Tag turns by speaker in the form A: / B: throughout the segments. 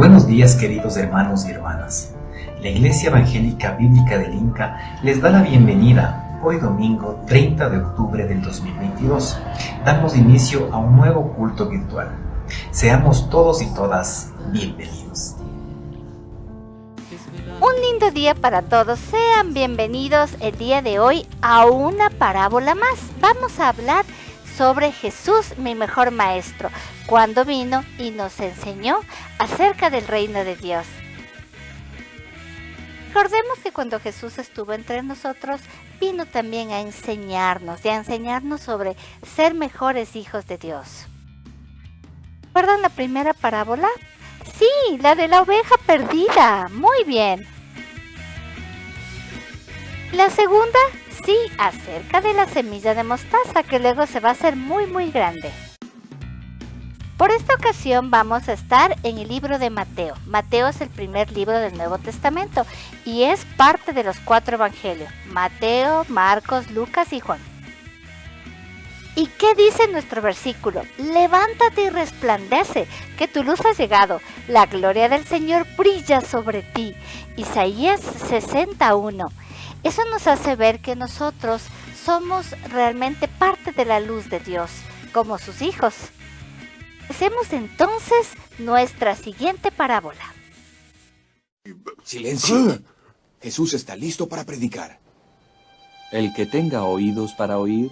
A: Buenos días, queridos hermanos y hermanas. La Iglesia Evangélica Bíblica del Inca les da la bienvenida hoy domingo 30 de octubre del 2022. Damos inicio a un nuevo culto virtual. Seamos todos y todas bienvenidos.
B: Un lindo día para todos. Sean bienvenidos el día de hoy a una parábola más. Vamos a hablar sobre Jesús, mi mejor maestro, cuando vino y nos enseñó acerca del reino de Dios. Recordemos que cuando Jesús estuvo entre nosotros, vino también a enseñarnos, y a enseñarnos sobre ser mejores hijos de Dios. ¿Recuerdan la primera parábola? Sí, la de la oveja perdida. Muy bien. La segunda, sí, acerca de la semilla de mostaza, que luego se va a hacer muy grande. Por esta ocasión vamos a estar en el libro de Mateo. Mateo es el primer libro del Nuevo Testamento y es parte de los 4 evangelios: Mateo, Marcos, Lucas y Juan. ¿Y qué dice nuestro versículo? Levántate y resplandece, que tu luz ha llegado, la gloria del Señor brilla sobre ti. Isaías 61. Eso nos hace ver que nosotros somos realmente parte de la luz de Dios, como sus hijos. Hacemos entonces nuestra siguiente parábola.
C: ¡Silencio! Jesús está listo para predicar.
D: El que tenga oídos para oír,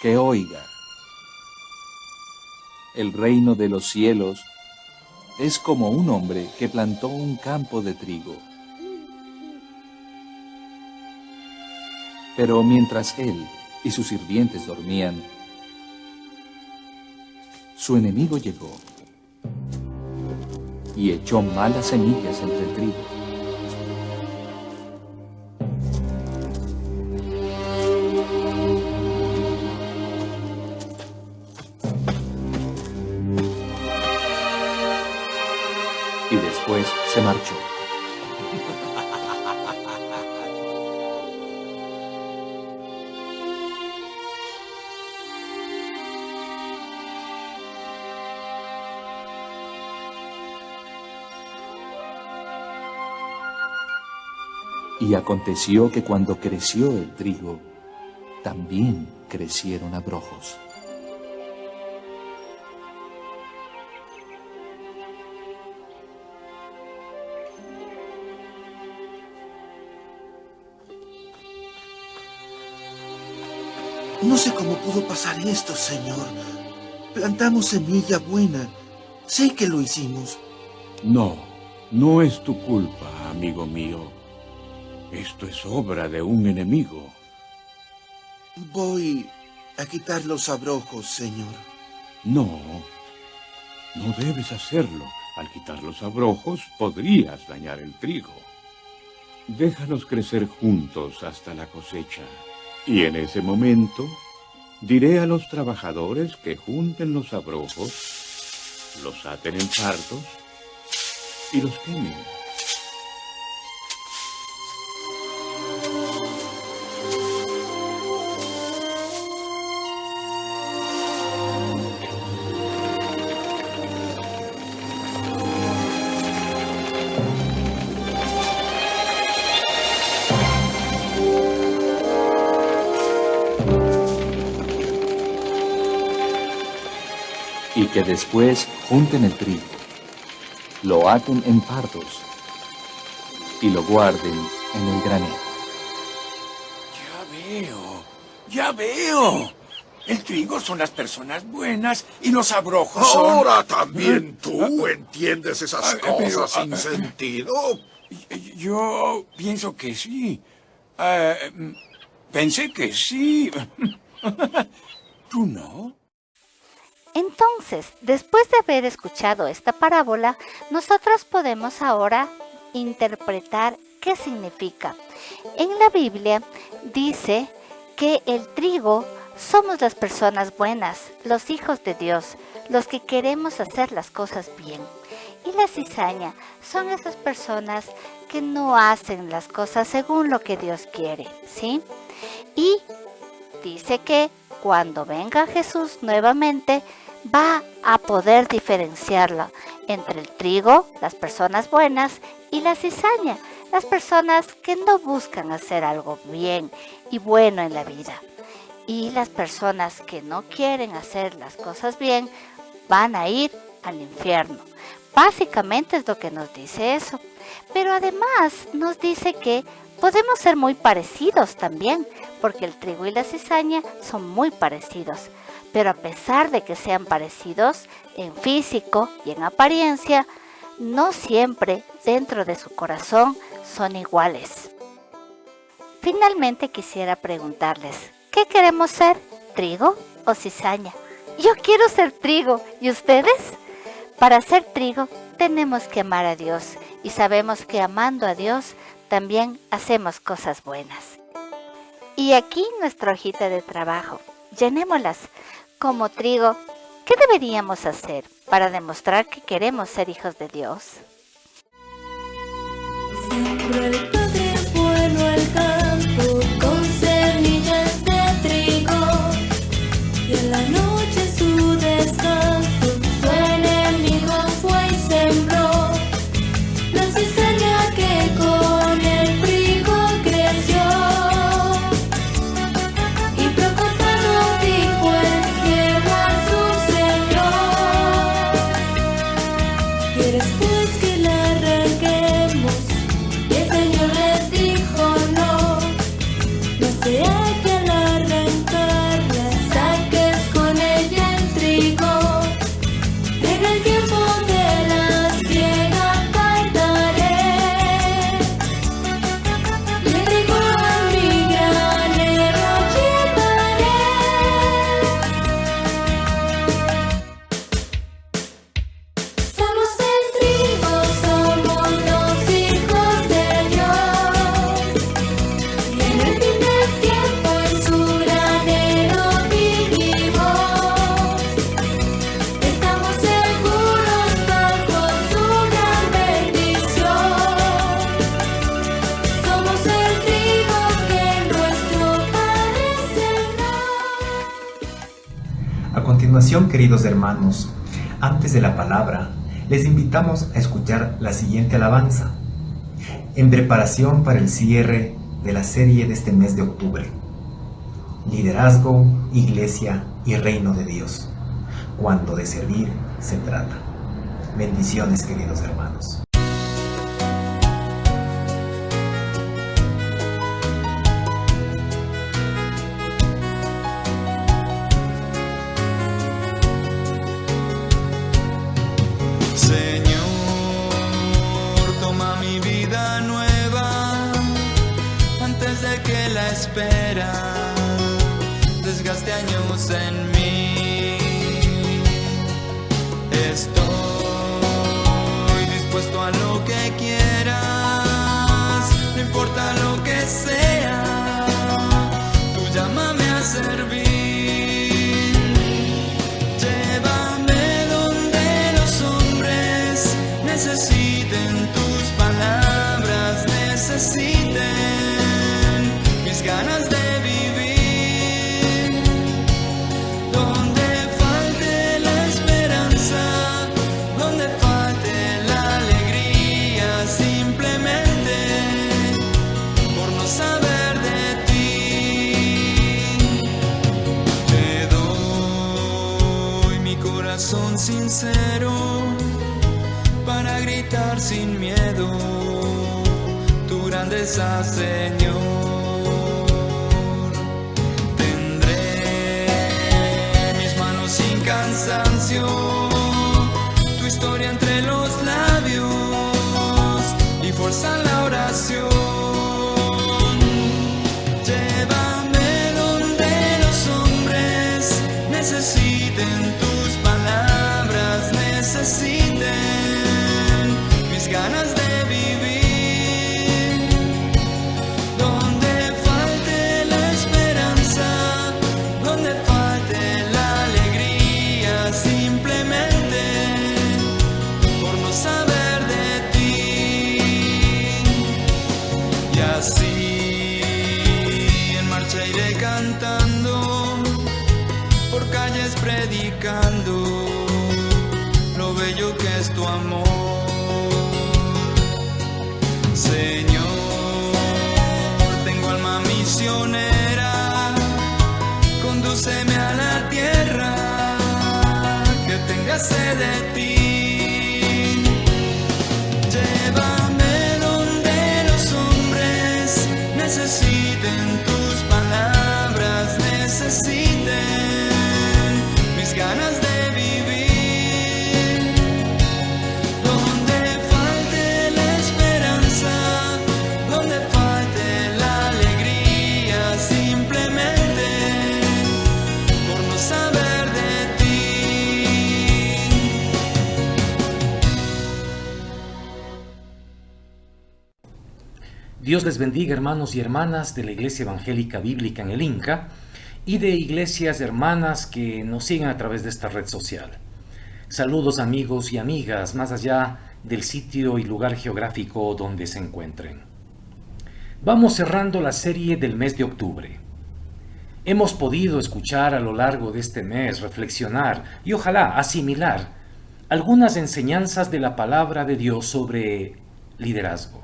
D: que oiga. El reino de los cielos es como un hombre que plantó un campo de trigo. Pero mientras él y sus sirvientes dormían, su enemigo llegó y echó malas semillas entre el trigo. Y después se marchó. Y aconteció que cuando creció el trigo, también crecieron abrojos.
E: No sé cómo pudo pasar esto, Señor. Plantamos semilla buena. Sé que lo hicimos.
F: No, no es tu culpa, amigo mío. Esto es obra de un enemigo.
E: Voy a quitar los abrojos, Señor.
F: No, no debes hacerlo. Al quitar los abrojos, podrías dañar el trigo. Déjalos crecer juntos hasta la cosecha. Y en ese momento, diré a los trabajadores que junten los abrojos, los aten en fardos y los quemen.
D: Y que después junten el trigo, lo aten en fardos y lo guarden en el granero.
C: Ya veo. El trigo son las personas buenas y los abrojos son...
G: Ahora también tú entiendes esas cosas sin sentido.
C: Yo pienso que sí. Pensé que sí. ¿Tú no?
B: Entonces, después de haber escuchado esta parábola, nosotros podemos ahora interpretar qué significa. En la Biblia dice que el trigo somos las personas buenas, los hijos de Dios, los que queremos hacer las cosas bien. Y la cizaña son esas personas que no hacen las cosas según lo que Dios quiere, ¿sí? Y dice que cuando venga Jesús nuevamente, va a poder diferenciarla entre el trigo, las personas buenas, y la cizaña, las personas que no buscan hacer algo bien y bueno en la vida. Y las personas que no quieren hacer las cosas bien van a ir al infierno. Básicamente es lo que nos dice eso. Pero además nos dice que podemos ser muy parecidos también, porque el trigo y la cizaña son muy parecidos. Pero a pesar de que sean parecidos en físico y en apariencia, no siempre dentro de su corazón son iguales. Finalmente quisiera preguntarles, ¿qué queremos ser? ¿Trigo o cizaña? Yo quiero ser trigo, ¿y ustedes? Para ser trigo tenemos que amar a Dios, y sabemos que amando a Dios también hacemos cosas buenas. Y aquí nuestra hojita de trabajo, llenémoslas. Como trigo, ¿qué deberíamos hacer para demostrar que queremos ser hijos de Dios?
H: Sembró el Padre bueno el campo con semillas de trigo, y en la noche su descanso su enemigo fue y sembró la cizaña que con el trigo creció, y preocupado dijo el siervo a su Señor: ¿quieres pues que la arranquemos? Y el Señor les dijo: no, no sea que al arrancarla saques con ella el trigo. En el tiempo de la siega apartaré y el trigo a mi granero llevaré. Somos el trigo, somos los hijos de Dios, y en el fin del tiempo en su granero vivimos. Estamos seguros bajo su gran bendición. Somos el trigo que nuestro Padre sembró.
A: A continuación, queridos hermanos, antes de la palabra, les invitamos a escuchar la siguiente alabanza, en preparación para el cierre de la serie de este mes de octubre. Liderazgo, Iglesia y Reino de Dios, cuando de servir se trata. Bendiciones, queridos hermanos.
I: Señor, toma mi vida nueva antes de que la espera desgaste años en mí. Estoy dispuesto a lo que quieras, no importa lo que sea, tú llámame a servir. Llévame donde los hombres necesiten tus palabras, necesiten mis ganas de vivir. Donde falte la esperanza, donde falte la alegría, simplemente por no saber de ti. Te doy mi corazón sincero para gritar sin miedo tu grandeza, Señor. Tendré mis manos sin cansancio, tu historia entre los labios y fuerza en la oración. Llévame donde los hombres necesiten tus palabras, necesiten mis ganas de vivir. Donde falte la esperanza, donde falte la alegría, simplemente por no saber de ti. Y así en marcha iré cantando, por calles predicando, lo bello que es tu amor. Señor, tengo alma misionera, condúceme a la tierra que tenga sed de ti. Llévame donde los hombres necesiten tus palabras, necesiten mis ganas de vivir. Donde falte la esperanza, donde falte la alegría, simplemente por no saber de ti.
A: Dios les bendiga, hermanos y hermanas de la Iglesia Evangélica Bíblica en el Inca y de iglesias hermanas que nos siguen a través de esta red social. Saludos amigos y amigas, más allá del sitio y lugar geográfico donde se encuentren. Vamos cerrando la serie del mes de octubre. Hemos podido escuchar a lo largo de este mes, reflexionar y ojalá asimilar algunas enseñanzas de la palabra de Dios sobre liderazgo.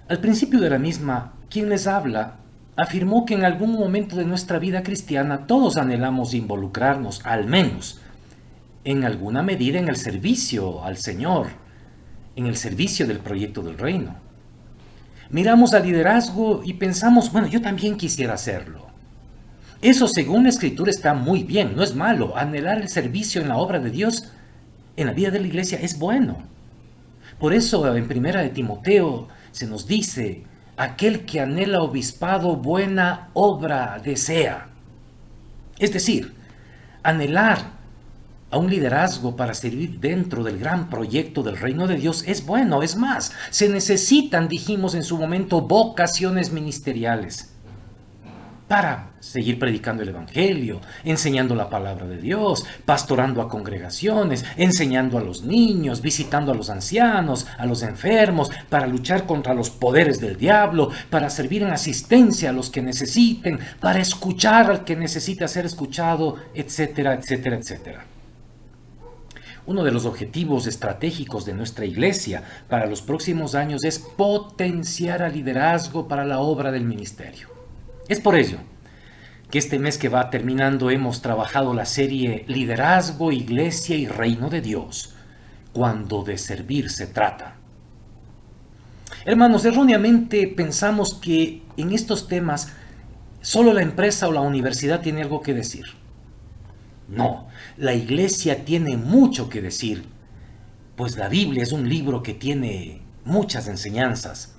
A: Al principio de la misma, quien les habla afirmó que en algún momento de nuestra vida cristiana todos anhelamos involucrarnos, al menos, en alguna medida en el servicio al Señor, en el servicio del proyecto del reino. Miramos al liderazgo y pensamos, bueno, yo también quisiera hacerlo. Eso, según la Escritura, está muy bien, no es malo. Anhelar el servicio en la obra de Dios, en la vida de la iglesia, es bueno. Por eso, en 1 de Timoteo, se nos dice, aquel que anhela obispado, buena obra desea. Es decir, anhelar a un liderazgo para servir dentro del gran proyecto del reino de Dios es bueno. Es más, se necesitan, dijimos en su momento, vocaciones ministeriales para seguir predicando el Evangelio, enseñando la palabra de Dios, pastorando a congregaciones, enseñando a los niños, visitando a los ancianos, a los enfermos, para luchar contra los poderes del diablo, para servir en asistencia a los que necesiten, para escuchar al que necesita ser escuchado, etcétera, etcétera, etcétera. Uno de los objetivos estratégicos de nuestra iglesia para los próximos años es potenciar al liderazgo para la obra del ministerio. Es por ello que este mes que va terminando hemos trabajado la serie Liderazgo, Iglesia y Reino de Dios, cuando de servir se trata. Hermanos, erróneamente pensamos que en estos temas solo la empresa o la universidad tiene algo que decir. No, la iglesia tiene mucho que decir, pues la Biblia es un libro que tiene muchas enseñanzas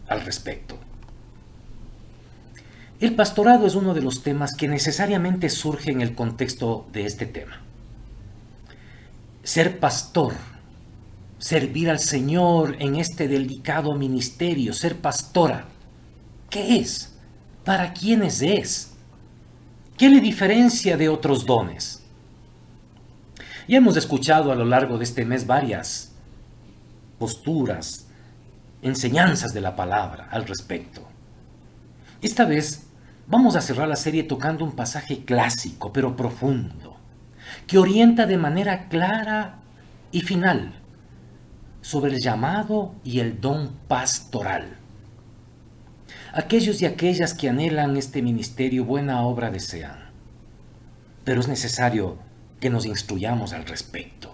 A: al respecto. El pastorado es uno de los temas que necesariamente surge en el contexto de este tema. Ser pastor, servir al Señor en este delicado ministerio, ser pastora, ¿qué es? ¿Para quiénes es? ¿Qué le diferencia de otros dones? Ya hemos escuchado a lo largo de este mes varias posturas, enseñanzas de la palabra al respecto. Esta vez vamos a cerrar la serie tocando un pasaje clásico, pero profundo, que orienta de manera clara y final sobre el llamado y el don pastoral. Aquellos y aquellas que anhelan este ministerio, buena obra desean, pero es necesario que nos instruyamos al respecto.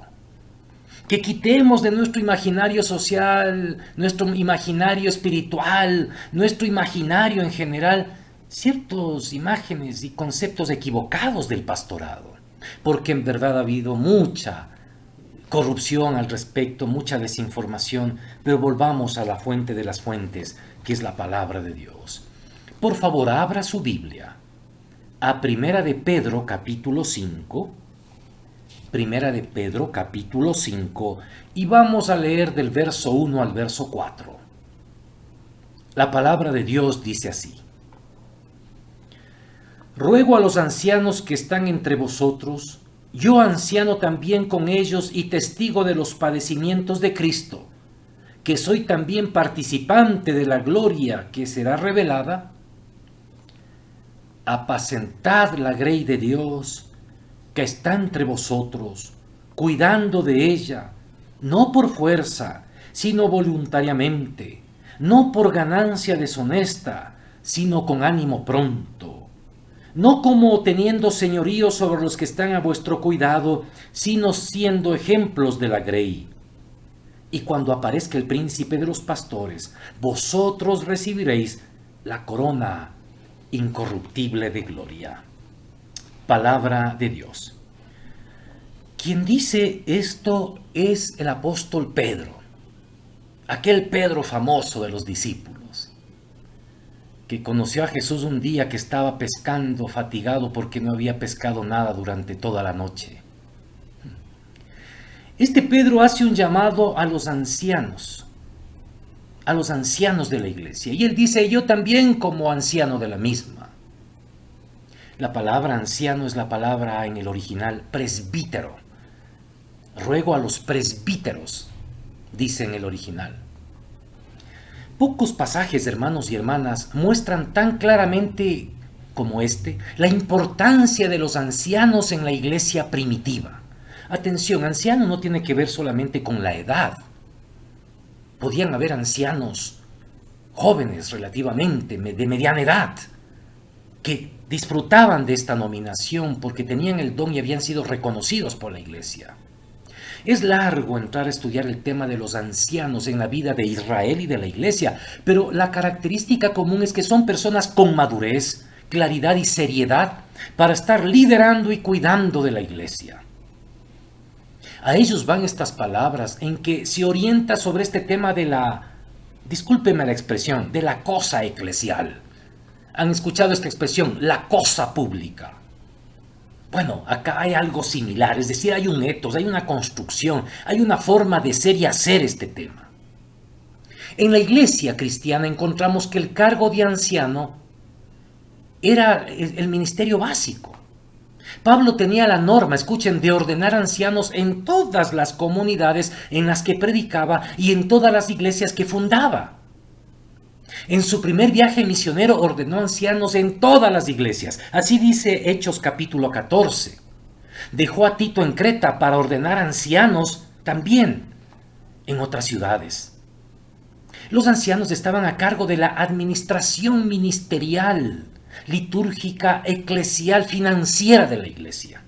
A: Que quitemos de nuestro imaginario social, nuestro imaginario espiritual, nuestro imaginario en general, ciertas imágenes y conceptos equivocados del pastorado, porque en verdad ha habido mucha corrupción al respecto, mucha desinformación, pero volvamos a la fuente de las fuentes, que es la palabra de Dios. Por favor, abra su Biblia a Primera de Pedro, capítulo 5, Primera de Pedro, capítulo 5, y vamos a leer del verso 1 al verso 4. La palabra de Dios dice así: Ruego a los ancianos que están entre vosotros, yo anciano también con ellos y testigo de los padecimientos de Cristo, que soy también participante de la gloria que será revelada. Apacentad la grey de Dios que está entre vosotros,
J: cuidando de ella, no por fuerza, sino voluntariamente, no por ganancia deshonesta, sino con ánimo pronto, no como teniendo señorío sobre los que están a vuestro cuidado, sino siendo ejemplos de la grey. Y cuando aparezca el príncipe de los pastores, vosotros recibiréis la corona incorruptible de gloria. Palabra de Dios. Quien dice esto es el apóstol Pedro, aquel Pedro famoso de los discípulos, que conoció a Jesús un día que estaba pescando, fatigado porque no había pescado nada durante toda la noche. Este Pedro hace un llamado a los ancianos de la iglesia, y él dice: yo también como anciano de la misma. La palabra anciano es la palabra en el original presbítero. Ruego a los presbíteros, dice en el original. Pocos pasajes, hermanos y hermanas, muestran tan claramente como este la importancia de los ancianos en la iglesia primitiva. Atención, anciano no tiene que ver solamente con la edad. Podían haber ancianos jóvenes relativamente, de mediana edad, que disfrutaban de esta nominación porque tenían el don y habían sido reconocidos por la iglesia. Es largo entrar a estudiar el tema de los ancianos en la vida de Israel y de la iglesia, pero la característica común es que son personas con madurez, claridad y seriedad para estar liderando y cuidando de la iglesia. A ellos van estas palabras en que se orienta sobre este tema de discúlpeme la expresión, de la cosa eclesial. ¿Han escuchado esta expresión? La cosa pública. Bueno, acá hay algo similar, es decir, hay un etos, hay una construcción, hay una forma de ser y hacer este tema. En la iglesia cristiana encontramos que el cargo de anciano era el ministerio básico. Pablo tenía la norma, escuchen, de ordenar ancianos en todas las comunidades en las que predicaba y en todas las iglesias que fundaba. En su primer viaje misionero ordenó ancianos en todas las iglesias. Así dice Hechos capítulo 14. Dejó a Tito en Creta para ordenar ancianos también en otras ciudades. Los ancianos estaban a cargo de la administración ministerial, litúrgica, eclesial, financiera de la iglesia.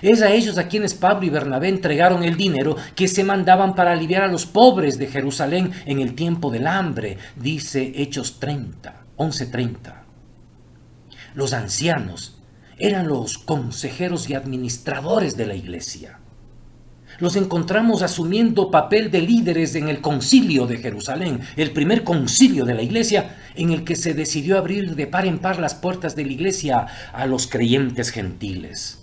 J: Es a ellos a quienes Pablo y Bernabé entregaron el dinero que se mandaban para aliviar a los pobres de Jerusalén en el tiempo del hambre, dice Hechos 11:30. Los ancianos eran los consejeros y administradores de la iglesia. Los encontramos asumiendo papel de líderes en el concilio de Jerusalén, el primer concilio de la iglesia en el que se decidió abrir de par en par las puertas de la iglesia a los creyentes gentiles.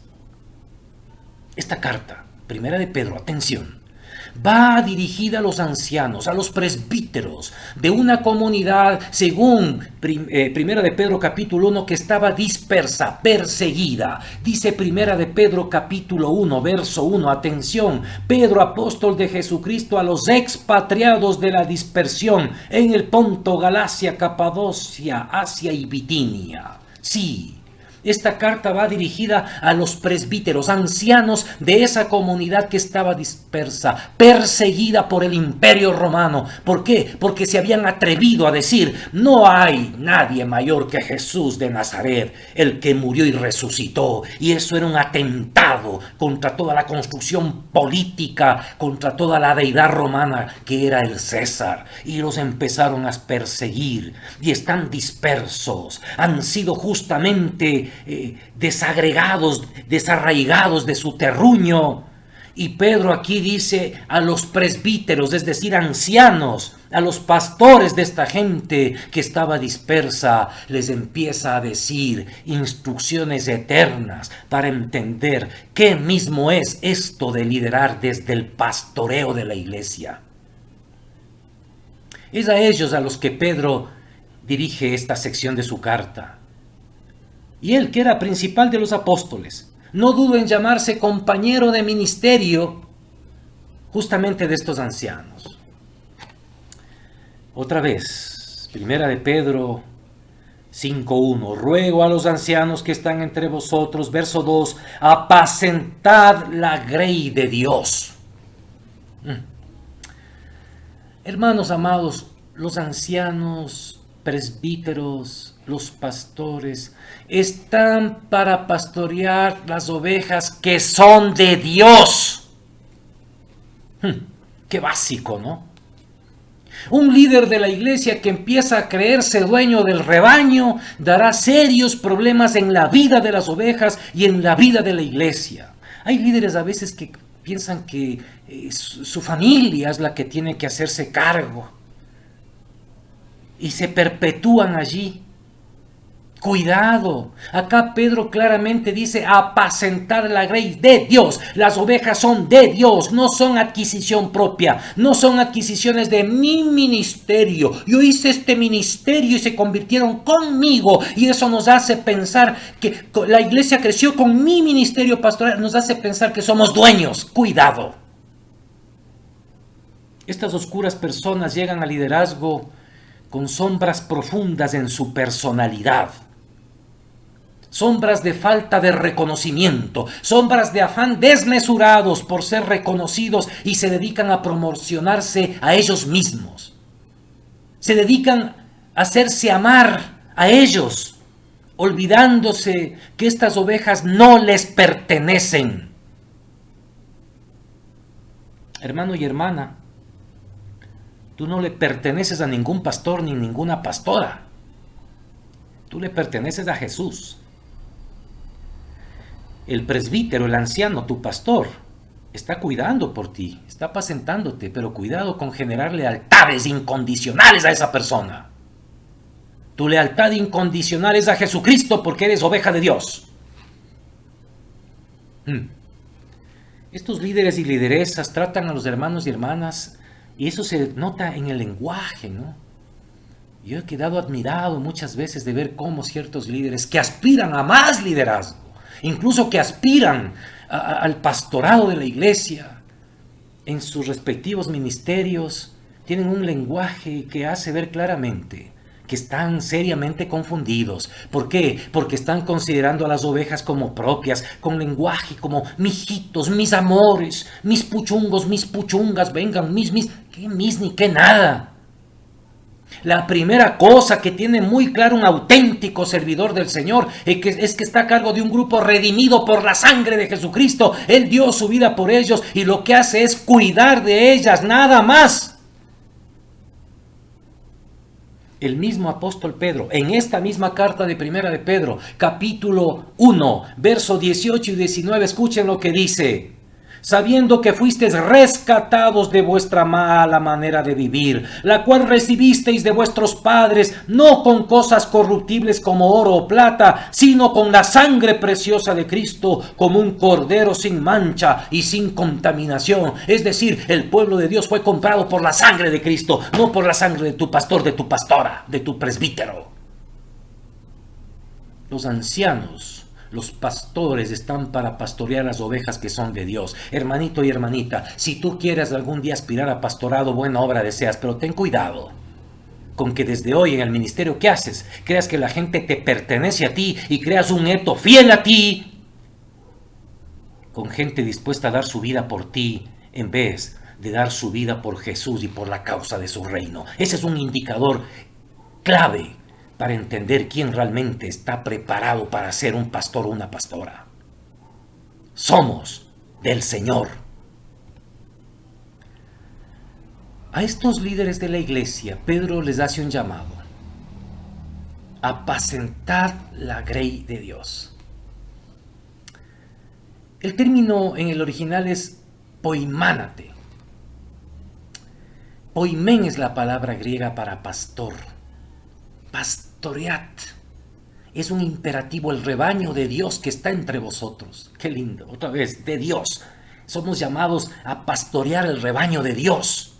J: Esta carta, primera de Pedro, atención, va dirigida a los ancianos, a los presbíteros de una comunidad, según primera de Pedro capítulo 1, que estaba dispersa, perseguida. Dice primera de Pedro capítulo 1, verso 1, atención, Pedro, apóstol de Jesucristo, a los expatriados de la dispersión en el Ponto, Galacia, Capadocia, Asia y Bitinia. Sí. Esta carta va dirigida a los presbíteros, ancianos de esa comunidad que estaba dispersa, perseguida por el Imperio Romano. ¿Por qué? Porque se habían atrevido a decir: no hay nadie mayor que Jesús de Nazaret, el que murió y resucitó. Y eso era un atentado contra toda la construcción política, contra toda la deidad romana que era el César. Y los empezaron a perseguir y están dispersos. Han sido justamente desagregados, desarraigados de su terruño. Y Pedro aquí dice a los presbíteros, es decir, ancianos, a los pastores de esta gente que estaba dispersa, les empieza a decir instrucciones eternas para entender qué mismo es esto de liderar desde el pastoreo de la iglesia. Es a ellos a los que Pedro dirige esta sección de su carta. Y él, que era principal de los apóstoles, no dudo en llamarse compañero de ministerio justamente de estos ancianos. Otra vez, primera de Pedro, 5:1. Ruego a los ancianos que están entre vosotros, verso 2, apacentad la grey de Dios. Hermanos amados, los ancianos, presbíteros, los pastores, están para pastorear las ovejas que son de Dios. Qué básico, ¿no? Un líder de la iglesia que empieza a creerse dueño del rebaño dará serios problemas en la vida de las ovejas y en la vida de la iglesia. Hay líderes a veces que piensan que su familia es la que tiene que hacerse cargo y se perpetúan allí. Cuidado, acá Pedro claramente dice apacentar la grey de Dios. Las ovejas son de Dios, no son adquisición propia, no son adquisiciones de mi ministerio. Yo hice este ministerio y se convirtieron conmigo, y eso nos hace pensar que la iglesia creció con mi ministerio pastoral, nos hace pensar que somos dueños. Cuidado. Estas oscuras personas llegan al liderazgo con sombras profundas en su personalidad. Sombras de falta de reconocimiento, sombras de afán desmesurados por ser reconocidos, y se dedican a promocionarse a ellos mismos. Se dedican a hacerse amar a ellos, olvidándose que estas ovejas no les pertenecen. Hermano y hermana, tú no le perteneces a ningún pastor ni ninguna pastora. Tú le perteneces a Jesús. El presbítero, el anciano, tu pastor, está cuidando por ti, está apacentándote, pero cuidado con generar lealtades incondicionales a esa persona. Tu lealtad incondicional es a Jesucristo porque eres oveja de Dios. Estos líderes y lideresas tratan a los hermanos y hermanas, y eso se nota en el lenguaje, ¿no? Yo he quedado admirado muchas veces de ver cómo ciertos líderes que aspiran a más liderazgo, incluso que aspiran al pastorado de la iglesia, en sus respectivos ministerios, tienen un lenguaje que hace ver claramente que están seriamente confundidos. ¿Por qué? Porque están considerando a las ovejas como propias, con lenguaje como mijitos, mis amores, mis puchungos, mis puchungas, vengan, mis, qué mis ni qué nada. La primera cosa que tiene muy claro un auténtico servidor del Señor es que está a cargo de un grupo redimido por la sangre de Jesucristo. Él dio su vida por ellos y lo que hace es cuidar de ellas, nada más. El mismo apóstol Pedro, en esta misma carta de Primera de Pedro, capítulo 1, verso 18 y 19, escuchen lo que dice. Sabiendo que fuisteis rescatados de vuestra mala manera de vivir, la cual recibisteis de vuestros padres, no con cosas corruptibles como oro o plata, sino con la sangre preciosa de Cristo, como un cordero sin mancha y sin contaminación. Es decir, el pueblo de Dios fue comprado por la sangre de Cristo, no por la sangre de tu pastor, de tu pastora, de tu presbítero. Los ancianos, los pastores están para pastorear las ovejas que son de Dios. Hermanito y hermanita, si tú quieres algún día aspirar a pastorado, buena obra deseas, pero ten cuidado con que desde hoy en el ministerio que haces, creas que la gente te pertenece a ti y creas un neto fiel a ti, con gente dispuesta a dar su vida por ti en vez de dar su vida por Jesús y por la causa de su reino. Ese es un indicador clave para entender quién realmente está preparado para ser un pastor o una pastora. Somos del Señor. A estos líderes de la iglesia, Pedro les hace un llamado. Apacentad la grey de Dios. El término en el original es poimánate. Poimen es la palabra griega para pastor. Pastoread. Es un imperativo, el rebaño de Dios que está entre vosotros. Qué lindo, otra vez, de Dios. Somos llamados a pastorear el rebaño de Dios.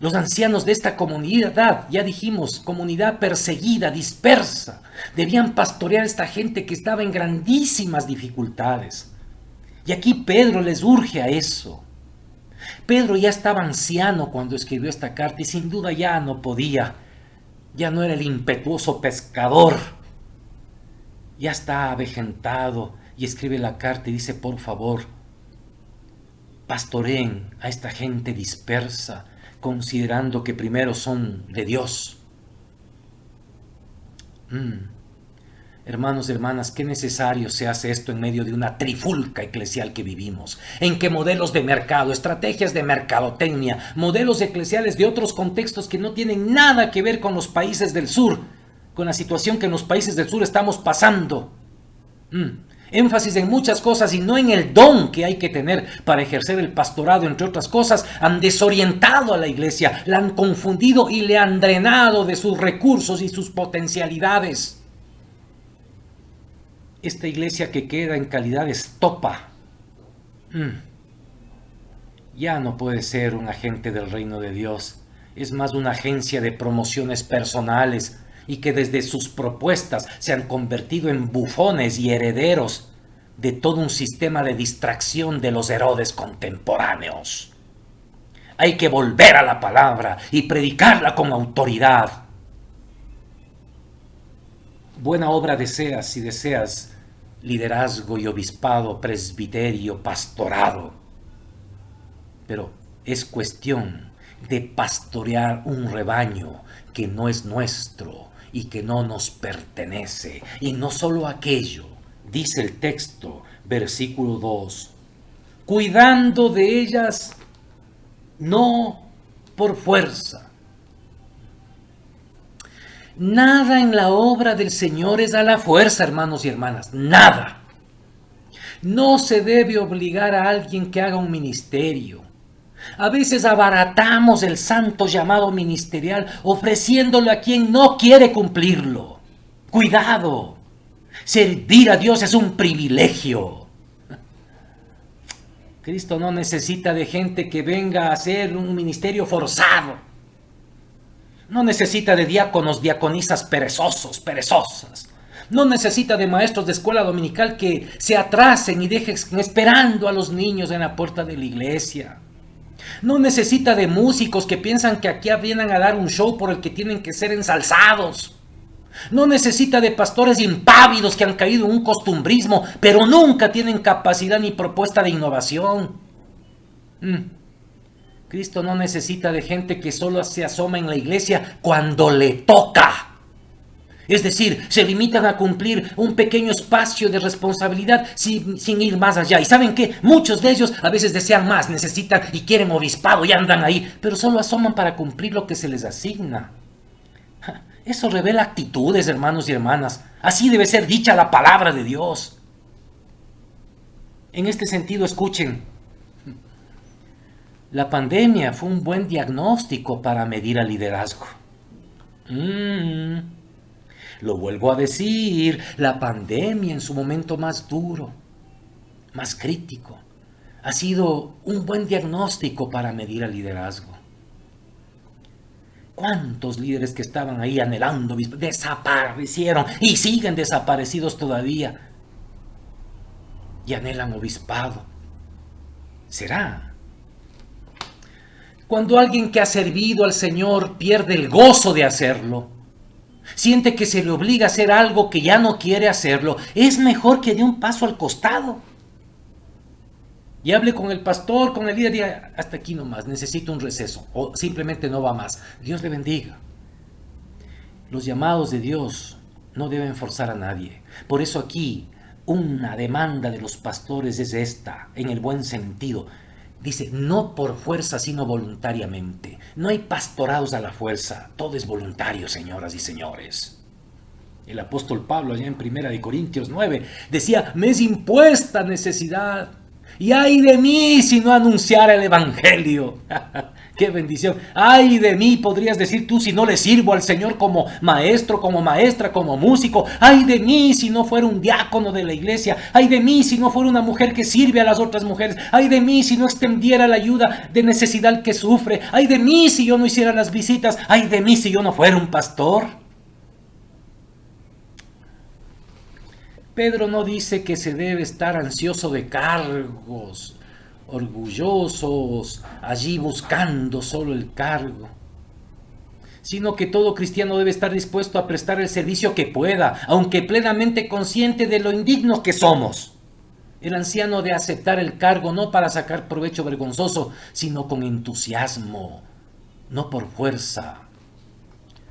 J: Los ancianos de esta comunidad, ya dijimos, comunidad perseguida, dispersa, debían pastorear a esta gente que estaba en grandísimas dificultades. Y aquí Pedro les urge a eso. Pedro ya estaba anciano cuando escribió esta carta y sin duda ya no podía Ya no era el impetuoso pescador. Ya está avejentado y escribe la carta y dice, por favor, pastoreen a esta gente dispersa, considerando que primero son de Dios. Hermanos y hermanas, qué necesario se hace esto en medio de una trifulca eclesial que vivimos, en que modelos de mercado, estrategias de mercadotecnia, modelos eclesiales de otros contextos que no tienen nada que ver con los países del sur, con la situación que en los países del sur estamos pasando. Énfasis en muchas cosas y no en el don que hay que tener para ejercer el pastorado, entre otras cosas, han desorientado a la iglesia, la han confundido y le han drenado de sus recursos y sus potencialidades. Esta iglesia que queda en calidad de estopa, ya no puede ser un agente del reino de Dios, es más una agencia de promociones personales, y que desde sus propuestas se han convertido en bufones y herederos de todo un sistema de distracción de los Herodes contemporáneos. Hay que volver a la palabra y predicarla con autoridad. Buena obra deseas si deseas liderazgo y obispado, presbiterio, pastorado. Pero es cuestión de pastorear un rebaño que no es nuestro y que no nos pertenece. Y no solo aquello, dice el texto, versículo 2, cuidando de ellas no por fuerza. Nada en la obra del Señor es a la fuerza, hermanos y hermanas, nada. No se debe obligar a alguien que haga un ministerio. A veces abaratamos el santo llamado ministerial ofreciéndolo a quien no quiere cumplirlo. Cuidado, servir a Dios es un privilegio. Cristo no necesita de gente que venga a hacer un ministerio forzado. No necesita de diáconos, diaconisas perezosos, perezosas. No necesita de maestros de escuela dominical que se atrasen y dejen esperando a los niños en la puerta de la iglesia. No necesita de músicos que piensan que aquí vienen a dar un show por el que tienen que ser ensalzados. No necesita de pastores impávidos que han caído en un costumbrismo, pero nunca tienen capacidad ni propuesta de innovación. Cristo no necesita de gente que solo se asoma en la iglesia cuando le toca. Es decir, se limitan a cumplir un pequeño espacio de responsabilidad sin ir más allá. ¿Y saben qué? Muchos de ellos a veces desean más, necesitan y quieren obispado y andan ahí, pero solo asoman para cumplir lo que se les asigna. Eso revela actitudes, hermanos y hermanas. Así debe ser dicha la palabra de Dios. En este sentido, escuchen. La pandemia fue un buen diagnóstico para medir al liderazgo. Lo vuelvo a decir, la pandemia en su momento más duro, más crítico, ha sido un buen diagnóstico para medir al liderazgo. ¿Cuántos líderes que estaban ahí anhelando desaparecieron y siguen desaparecidos todavía? Y anhelan obispado. ¿Será? Cuando alguien que ha servido al Señor pierde el gozo de hacerlo, siente que se le obliga a hacer algo que ya no quiere hacerlo, es mejor que dé un paso al costado y hable con el pastor, con el líder, y diga, hasta aquí nomás, necesito un receso, o simplemente no va más. Dios le bendiga. Los llamados de Dios no deben forzar a nadie. Por eso aquí una demanda de los pastores es esta, en el buen sentido. Dice, no por fuerza, sino voluntariamente. No hay pastorados a la fuerza. Todo es voluntario, señoras y señores. El apóstol Pablo, allá en 1 Corintios 9, decía, me es impuesta necesidad. Y ay de mí si no anunciara el evangelio. ¡Qué bendición! ¡Ay de mí! Podrías decir tú si no le sirvo al Señor como maestro, como maestra, como músico. ¡Ay de mí si no fuera un diácono de la iglesia! ¡Ay de mí si no fuera una mujer que sirve a las otras mujeres! ¡Ay de mí si no extendiera la ayuda de necesidad que sufre! ¡Ay de mí si yo no hiciera las visitas! ¡Ay de mí si yo no fuera un pastor! Pedro no dice que se debe estar ansioso de cargos, orgullosos, allí buscando solo el cargo, sino que todo cristiano debe estar dispuesto a prestar el servicio que pueda, aunque plenamente consciente de lo indignos que somos. El anciano debe aceptar el cargo no para sacar provecho vergonzoso, sino con entusiasmo, no por fuerza,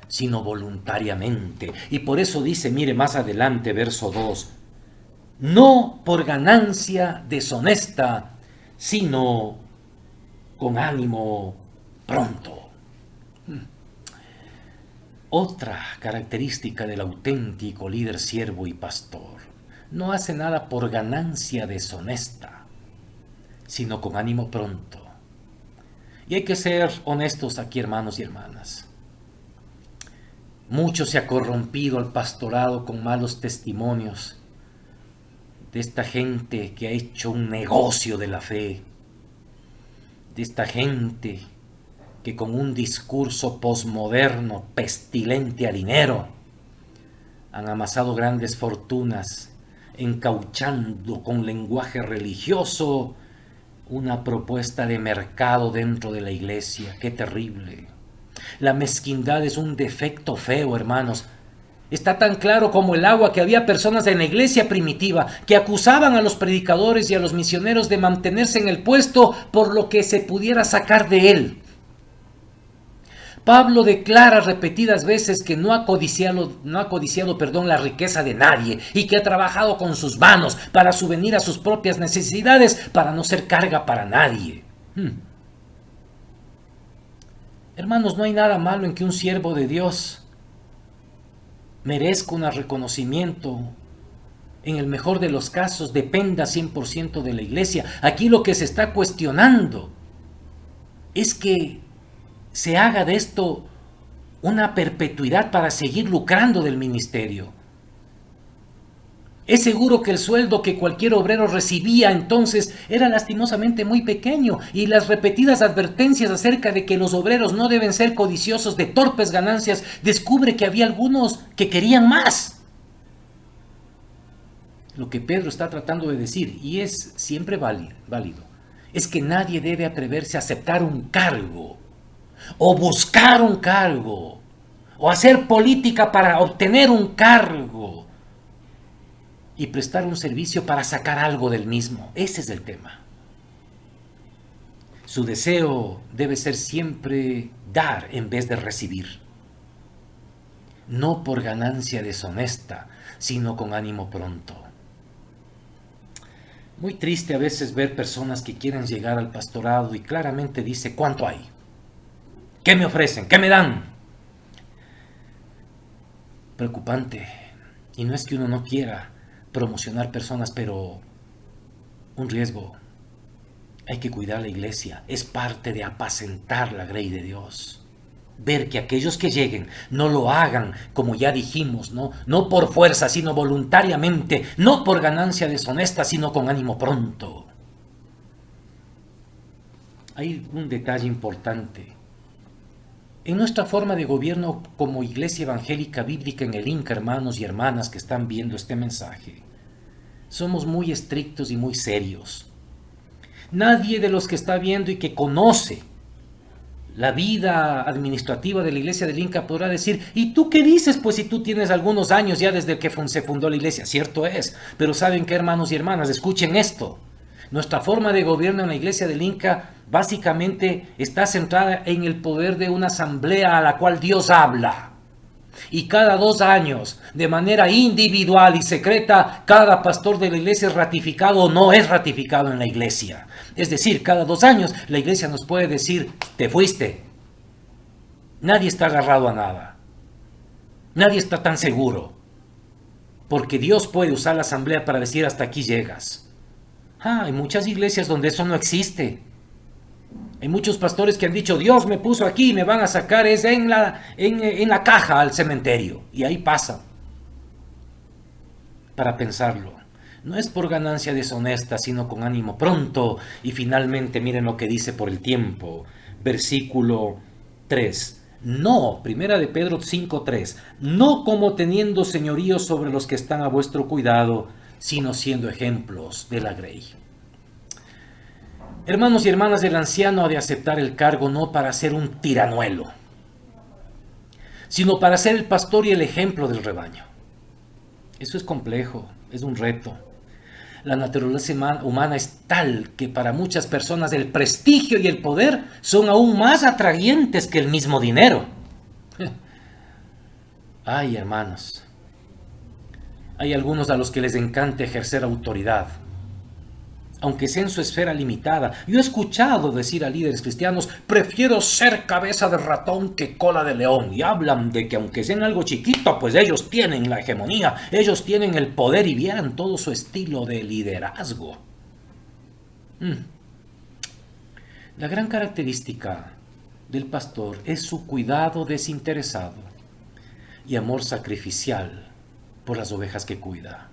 J: sino voluntariamente. Y por eso dice, mire más adelante, verso 2, no por ganancia deshonesta, sino con ánimo pronto. Otra característica del auténtico líder, siervo y pastor: no hace nada por ganancia deshonesta, sino con ánimo pronto. Y hay que ser honestos aquí, hermanos y hermanas. Mucho se ha corrompido al pastorado con malos testimonios de esta gente que ha hecho un negocio de la fe, de esta gente que con un discurso posmoderno pestilente a dinero han amasado grandes fortunas, encauchando con lenguaje religioso una propuesta de mercado dentro de la iglesia. ¡Qué terrible! La mezquindad es un defecto feo, hermanos. Está tan claro como el agua que había personas en la iglesia primitiva que acusaban a los predicadores y a los misioneros de mantenerse en el puesto por lo que se pudiera sacar de él. Pablo declara repetidas veces que no ha codiciado la riqueza de nadie y que ha trabajado con sus manos para subvenir a sus propias necesidades, para no ser carga para nadie. Hermanos, no hay nada malo en que un siervo de Dios merezca un reconocimiento. En el mejor de los casos, dependa 100% de la iglesia. Aquí lo que se está cuestionando es que se haga de esto una perpetuidad para seguir lucrando del ministerio. Es seguro que el sueldo que cualquier obrero recibía entonces era lastimosamente muy pequeño, y las repetidas advertencias acerca de que los obreros no deben ser codiciosos de torpes ganancias descubre que había algunos que querían más. Lo que Pedro está tratando de decir, y es siempre válido, es que nadie debe atreverse a aceptar un cargo, o buscar un cargo, o hacer política para obtener un cargo, y prestar un servicio para sacar algo del mismo. Ese es el tema. Su deseo debe ser siempre dar en vez de recibir. No por ganancia deshonesta, sino con ánimo pronto. Muy triste a veces ver personas que quieren llegar al pastorado y claramente dice: ¿cuánto hay? ¿Qué me ofrecen? ¿Qué me dan? Preocupante. Y no es que uno no quiera promocionar personas, pero un riesgo. Hay que cuidar la iglesia. Es parte de apacentar la grey de Dios. Ver que aquellos que lleguen no lo hagan, como ya dijimos, no por fuerza, sino voluntariamente, no por ganancia deshonesta, sino con ánimo pronto. Hay un detalle importante. En nuestra forma de gobierno como Iglesia Evangélica Bíblica en el Inca, hermanos y hermanas que están viendo este mensaje, somos muy estrictos y muy serios. Nadie de los que está viendo y que conoce la vida administrativa de la iglesia del Inca podrá decir: ¿y tú qué dices? Pues si tú tienes algunos años ya desde que se fundó la iglesia. Cierto es, pero ¿saben qué, hermanos y hermanas? Escuchen esto. Nuestra forma de gobierno en la iglesia del Inca básicamente está centrada en el poder de una asamblea a la cual Dios habla. Y cada 2 años, de manera individual y secreta, cada pastor de la iglesia es ratificado o no es ratificado en la iglesia. Es decir, cada 2 años la iglesia nos puede decir: te fuiste. Nadie está agarrado a nada. Nadie está tan seguro. Porque Dios puede usar la asamblea para decir: hasta aquí llegas. Hay muchas iglesias donde eso no existe. Hay muchos pastores que han dicho: Dios me puso aquí y me van a sacar en la caja al cementerio. Y ahí pasa. Para pensarlo. No es por ganancia deshonesta, sino con ánimo pronto. Y finalmente miren lo que dice por el tiempo. Versículo 3. No, primera de Pedro 5:3. No como teniendo señorío sobre los que están a vuestro cuidado, sino siendo ejemplos de la grey. Hermanos y hermanas, el anciano ha de aceptar el cargo no para ser un tiranuelo, sino para ser el pastor y el ejemplo del rebaño. Eso es complejo, es un reto. La naturaleza humana es tal que para muchas personas el prestigio y el poder son aún más atrayentes que el mismo dinero. Ay, hermanos, hay algunos a los que les encanta ejercer autoridad, aunque sea en su esfera limitada. Yo he escuchado decir a líderes cristianos: prefiero ser cabeza de ratón que cola de león. Y hablan de que aunque sean algo chiquito, pues ellos tienen la hegemonía, ellos tienen el poder, y vieran todo su estilo de liderazgo. La gran característica del pastor es su cuidado desinteresado y amor sacrificial por las ovejas que cuida.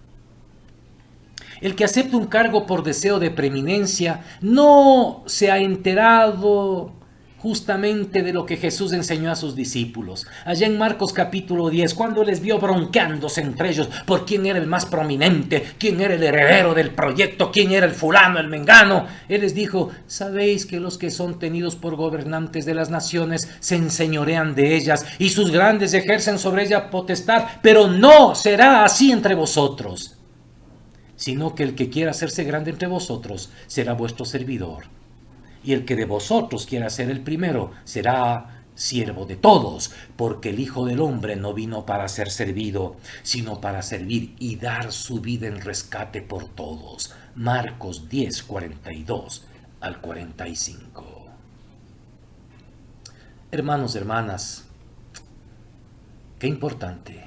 J: El que acepta un cargo por deseo de preeminencia no se ha enterado justamente de lo que Jesús enseñó a sus discípulos. Allá en Marcos capítulo 10, cuando les vio bronqueándose entre ellos por quién era el más prominente, quién era el heredero del proyecto, quién era el fulano, el mengano, Él les dijo: sabéis que los que son tenidos por gobernantes de las naciones se enseñorean de ellas, y sus grandes ejercen sobre ellas potestad, pero no será así entre vosotros, sino que el que quiera hacerse grande entre vosotros será vuestro servidor, y el que de vosotros quiera ser el primero será siervo de todos, porque el Hijo del Hombre no vino para ser servido, sino para servir y dar su vida en rescate por todos. Marcos 10, 42 al 45. Hermanos, hermanas, qué importante.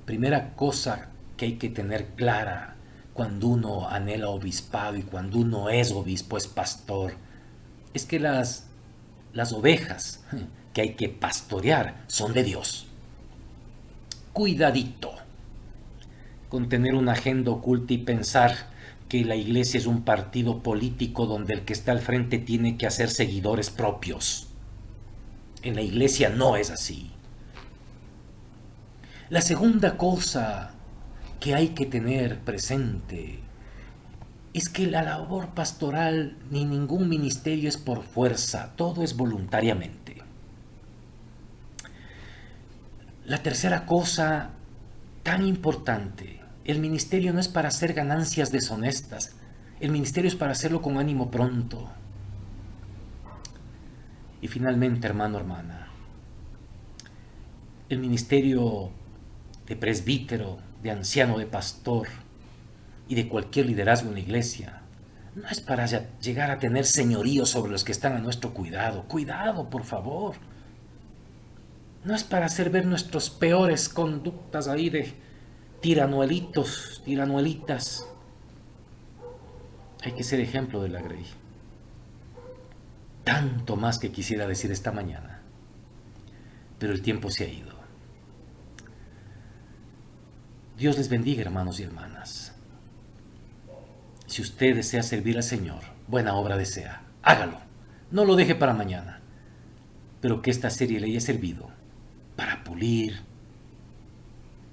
J: Primera cosa que hay que tener clara cuando uno anhela obispado y cuando uno es obispo, es pastor, es que las ovejas que hay que pastorear son de Dios. Cuidadito con tener una agenda oculta y pensar que la iglesia es un partido político donde el que está al frente tiene que hacer seguidores propios. En la iglesia no es así. La segunda cosa que hay que tener presente es que la labor pastoral ni ningún ministerio es por fuerza, todo es voluntariamente. La tercera cosa tan importante: el ministerio no es para hacer ganancias deshonestas, el ministerio es para hacerlo con ánimo pronto. Y finalmente, hermano, hermana, el ministerio de presbítero, de anciano, de pastor y de cualquier liderazgo en la iglesia no es para llegar a tener señorío sobre los que están a nuestro cuidado. Cuidado, por favor. No es para hacer ver nuestras peores conductas ahí de tiranuelitos, tiranuelitas. Hay que ser ejemplo de la Grey. Tanto más que quisiera decir esta mañana, pero el tiempo se ha ido. Dios les bendiga, hermanos y hermanas. Si usted desea servir al Señor, buena obra desea, hágalo. No lo deje para mañana. Pero que esta serie le haya servido para pulir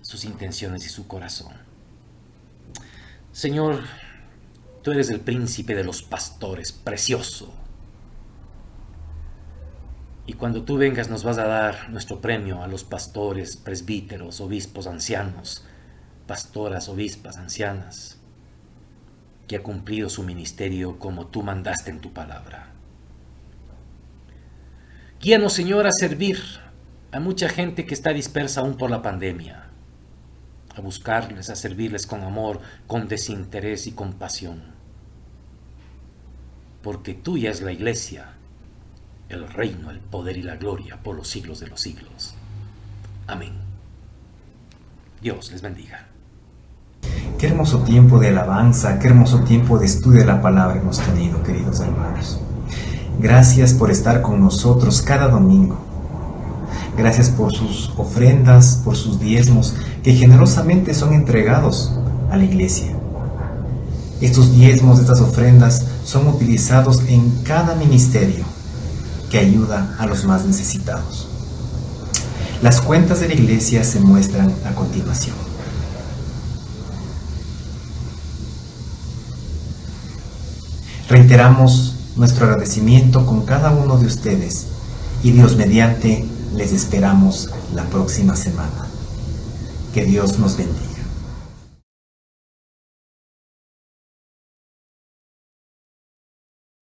J: sus intenciones y su corazón. Señor, tú eres el príncipe de los pastores, precioso. Y cuando tú vengas nos vas a dar nuestro premio a los pastores, presbíteros, obispos, ancianos, pastoras, obispas, ancianas, que ha cumplido su ministerio como tú mandaste en tu palabra. Guíanos, Señor, a servir a mucha gente que está dispersa aún por la pandemia, a buscarles, a servirles con amor, con desinterés y compasión. Porque tuya es la iglesia, el reino, el poder y la gloria por los siglos de los siglos. Amén. Dios les bendiga.
A: Qué hermoso tiempo de alabanza, qué hermoso tiempo de estudio de la palabra hemos tenido, queridos hermanos. Gracias por estar con nosotros cada domingo. Gracias por sus ofrendas, por sus diezmos, que generosamente son entregados a la iglesia. Estos diezmos, estas ofrendas, son utilizados en cada ministerio que ayuda a los más necesitados. Las cuentas de la iglesia se muestran a continuación. Reiteramos nuestro agradecimiento con cada uno de ustedes y Dios mediante Les esperamos la próxima semana. Que Dios nos bendiga.